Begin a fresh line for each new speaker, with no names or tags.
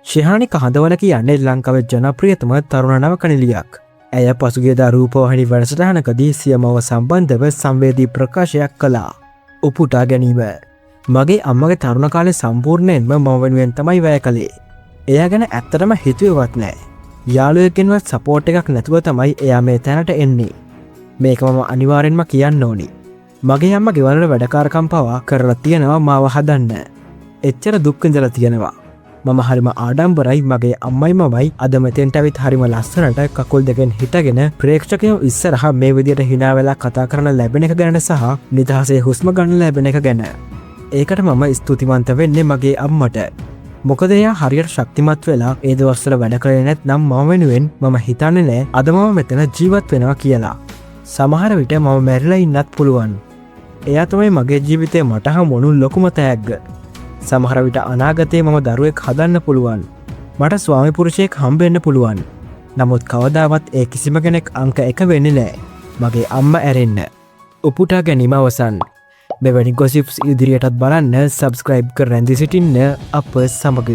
ශිහානික හදවල කියන්නේ ලංකාවේ ජනප්‍රියතම තරුණ නවකනිලියක්. ඇය පසුගියදා රූපවාහිනි වැඩසටහනකදී සිය මව සම්බන්ධව සංවේදී ප්‍රකාශයක් කළා. උපුටා ගැනීම. මගේ අම්මගේ තරුණ කාලේ සම්පූර්ණයෙන්ම මම වෙනුවෙන් තමයි වැය කළේ. එයා ගැන ඇත්තටම හිතුවේවත් නෑ. යාළුවෙක්ගෙන්වත් සපෝට් එකක් නැතුව තමයි එයා මේ තැනට එන්නේ. මේක මම අනිවාර්යෙන්ම කියන්න ඕනි. මගේ අම්මා ගෙවල් වල වැඩකාරකම් පවා කරලා තියෙනවා මාව හදන්න. එච්චර දුක් විඳලා තියෙනවා. මම හරිම ආඩම්බරයි මගේ අම්මයි මමයි අද මෙතෙන්ට ඇවිත් හරිම ලස්සනට කකුල් දෙකෙන් හිටගෙන ප්‍රේක්ෂකයෝ ඉස්සරහා මේ විදියට hina වෙලා කතා කරන ලැබෙන එක ගැන සහ නිදහසේ හුස්ම ගන්න ලැබෙන එක ගැන. ඒකට මම ස්තුතිවන්ත වෙන්නේ මගේ අම්මට. මොකද එයා හරියට ශක්තිමත් වෙලා ඒ දවස්වල වැඩ කරේ නැත්නම් මම වෙනුවෙන් මම හිතන්නේ නෑ අද මම මෙතන ජීවත් වෙනවා කියලා. සමහර විට මම මැරිලා ඉන්නත් පුළුවන්. එයා තමයි මගේ ජීවිතේ මට හමුණු ලොකුම තෑග්ග. සමහර විට අනාගතයේ මම දරුවෙක් හදන්න පුළුවන්. මට ස්වාමි පුරුෂයෙක් හම්බෙන්න පුළුවන්. නමුත් කවදාවත් ඒ කිසිම කෙනෙක් අංක 1 වෙන්නේ නෑ. මගේ අම්මා ඇරෙන්න. උපුටා ගැනීම අවසන්. මෙවැනි ගොසිප්ස් ඉදිරියටත් බලන්න සබස්ක්‍රයිබ් කර රැඳී සිටින්න අප සමග.